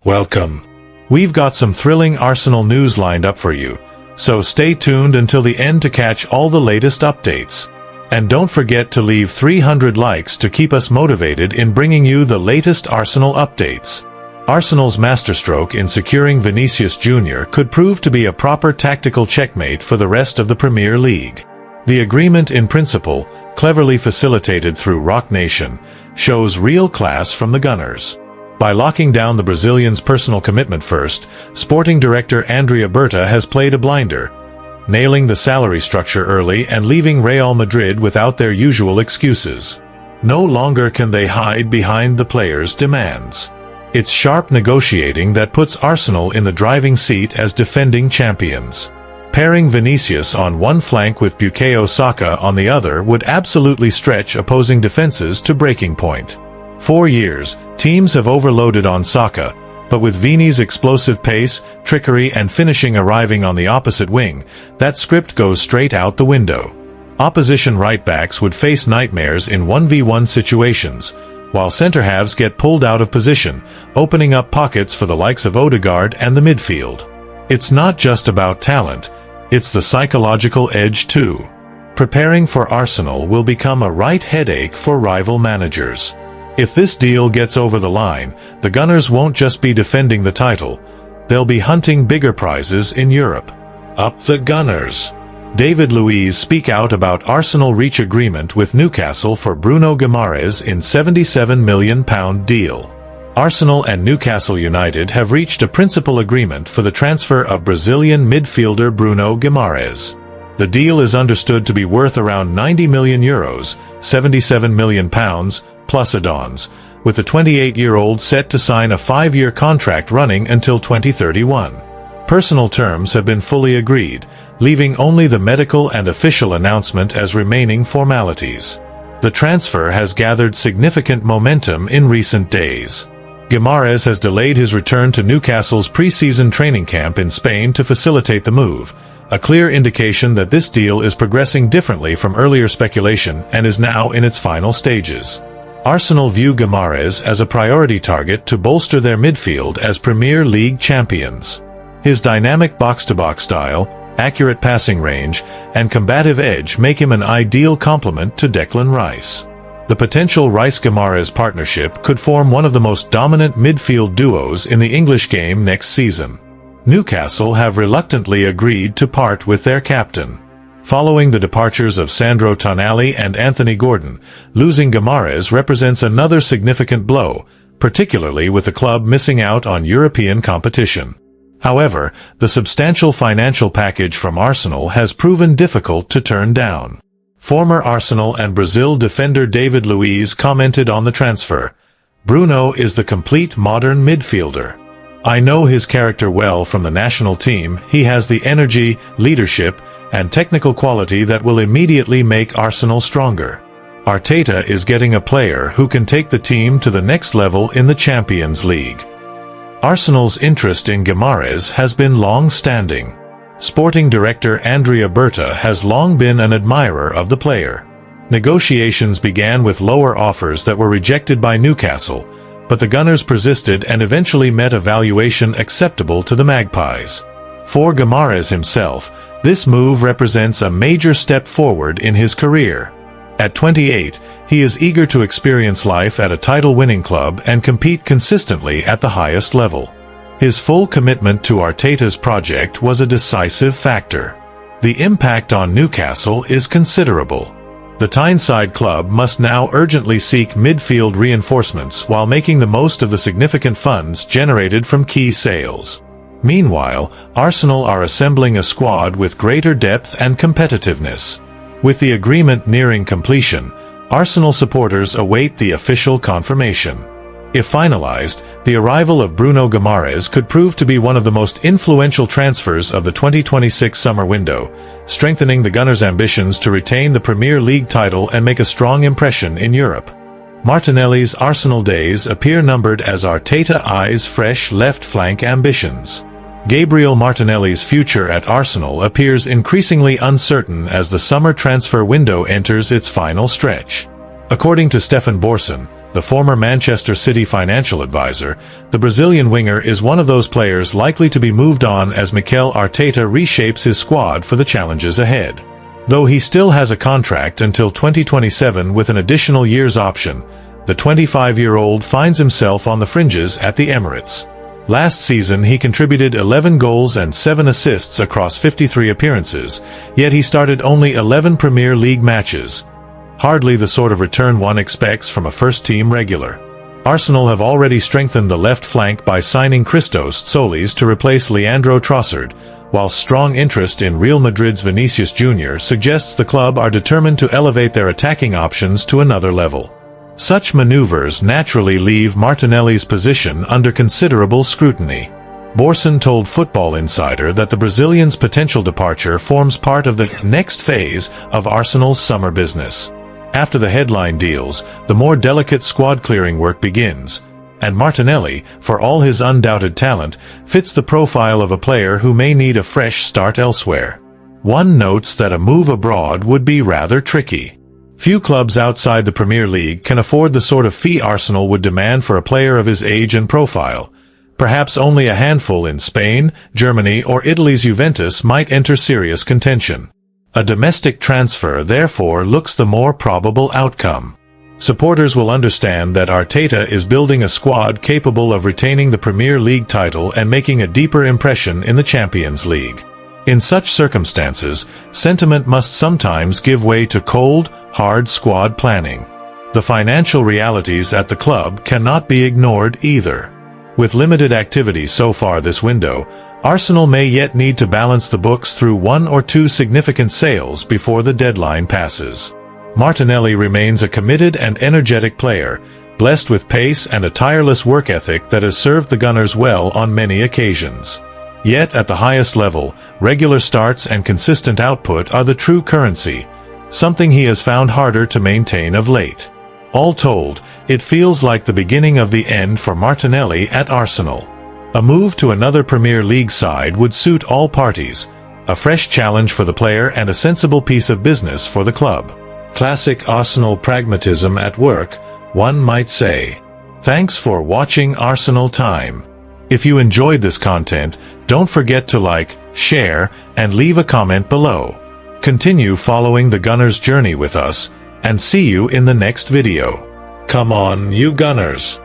Welcome. We've got some thrilling Arsenal news lined up for you, so stay tuned until the end to catch all the latest updates. And don't forget to leave 300 likes to keep us motivated in bringing you the latest Arsenal updates. Arsenal's masterstroke in securing Vinicius Jr. could prove to be a proper tactical checkmate for the rest of the Premier League. The agreement in principle, cleverly facilitated through Rock Nation, shows real class from the Gunners. By locking down the Brazilian's personal commitment first, sporting director Andrea Berta has played a blinder, nailing the salary structure early and leaving Real Madrid without their usual excuses. No longer can they hide behind the players' demands. It's sharp negotiating that puts Arsenal in the driving seat as defending champions. Pairing Vinicius on one flank with Bukayo Saka on the other would absolutely stretch opposing defenses to breaking point. For years, teams have overloaded on Saka, but with Vini's explosive pace, trickery and finishing arriving on the opposite wing, that script goes straight out the window. Opposition right-backs would face nightmares in 1v1 situations, while centre-halves get pulled out of position, opening up pockets for the likes of Odegaard and the midfield. It's not just about talent, it's the psychological edge too. Preparing for Arsenal will become a right headache for rival managers. If this deal gets over the line, the Gunners won't just be defending the title, they'll be hunting bigger prizes in Europe. Up the Gunners! David Luiz speak out about Arsenal reach agreement with Newcastle for Bruno Guimarães in £77 million deal. Arsenal and Newcastle United have reached a principal agreement for the transfer of Brazilian midfielder Bruno Guimarães. The deal is understood to be worth around €90 million, £77 million, plus add-ons, with the 28-year-old set to sign a 5-year contract running until 2031. Personal terms have been fully agreed, leaving only the medical and official announcement as remaining formalities. The transfer has gathered significant momentum in recent days. Guimarães has delayed his return to Newcastle's pre-season training camp in Spain to facilitate the move, a clear indication that this deal is progressing differently from earlier speculation and is now in its final stages. Arsenal view Guimarães as a priority target to bolster their midfield as Premier League champions. His dynamic box-to-box style, accurate passing range, and combative edge make him an ideal complement to Declan Rice. The potential Rice-Guimarães partnership could form one of the most dominant midfield duos in the English game next season. Newcastle have reluctantly agreed to part with their captain. Following the departures of Sandro Tonali and Anthony Gordon, losing Guimarães represents another significant blow, particularly with the club missing out on European competition. However, the substantial financial package from Arsenal has proven difficult to turn down. Former Arsenal and Brazil defender David Luiz commented on the transfer, "Bruno is the complete modern midfielder. I know his character well from the national team. He has the energy, leadership, and technical quality that will immediately make Arsenal stronger. Arteta is getting a player who can take the team to the next level in the Champions League." Arsenal's interest in Guimarães has been long-standing. Sporting director Andrea Berta has long been an admirer of the player. Negotiations began with lower offers that were rejected by Newcastle, but the Gunners persisted and eventually met a valuation acceptable to the Magpies. For Guimarães himself, this move represents a major step forward in his career. At 28, he is eager to experience life at a title-winning club and compete consistently at the highest level. His full commitment to Arteta's project was a decisive factor. The impact on Newcastle is considerable. The Tyneside club must now urgently seek midfield reinforcements while making the most of the significant funds generated from key sales. Meanwhile, Arsenal are assembling a squad with greater depth and competitiveness. With the agreement nearing completion, Arsenal supporters await the official confirmation. If finalized, the arrival of Bruno Guimarães could prove to be one of the most influential transfers of the 2026 summer window, strengthening the Gunners' ambitions to retain the Premier League title and make a strong impression in Europe. Martinelli's Arsenal days appear numbered as Arteta eyes fresh left flank ambitions. Gabriel Martinelli's future at Arsenal appears increasingly uncertain as the summer transfer window enters its final stretch. According to Stefan Borson, The former Manchester City financial advisor, the Brazilian winger is one of those players likely to be moved on as Mikel Arteta reshapes his squad for the challenges ahead. Though he still has a contract until 2027 with an additional year's option, the 25-year-old finds himself on the fringes at the Emirates. Last season he contributed 11 goals and 7 assists across 53 appearances, yet he started only 11 Premier League matches. Hardly the sort of return one expects from a first-team regular. Arsenal have already strengthened the left flank by signing Christos Tsolis to replace Leandro Trossard, while strong interest in Real Madrid's Vinicius Jr. suggests the club are determined to elevate their attacking options to another level. Such maneuvers naturally leave Martinelli's position under considerable scrutiny. Borson told Football Insider that the Brazilian's potential departure forms part of the next phase of Arsenal's summer business. After the headline deals, the more delicate squad-clearing work begins, and Martinelli, for all his undoubted talent, fits the profile of a player who may need a fresh start elsewhere. One notes that a move abroad would be rather tricky. Few clubs outside the Premier League can afford the sort of fee Arsenal would demand for a player of his age and profile. Perhaps only a handful in Spain, Germany, or Italy's Juventus might enter serious contention. A domestic transfer therefore looks the more probable outcome. Supporters will understand that Arteta is building a squad capable of retaining the Premier League title and making a deeper impression in the Champions League. In such circumstances, sentiment must sometimes give way to cold, hard squad planning. The financial realities at the club cannot be ignored either. With limited activity so far this window, Arsenal may yet need to balance the books through 1 or 2 significant sales before the deadline passes. Martinelli remains a committed and energetic player, blessed with pace and a tireless work ethic that has served the Gunners well on many occasions. Yet at the highest level, regular starts and consistent output are the true currency, something he has found harder to maintain of late. All told, it feels like the beginning of the end for Martinelli at Arsenal. A move to another Premier League side would suit all parties, a fresh challenge for the player and a sensible piece of business for the club. Classic Arsenal pragmatism at work, one might say. Thanks for watching Arsenal Time. If you enjoyed this content, don't forget to like, share, and leave a comment below. Continue following the Gunners' journey with us, and see you in the next video. Come on, you Gunners!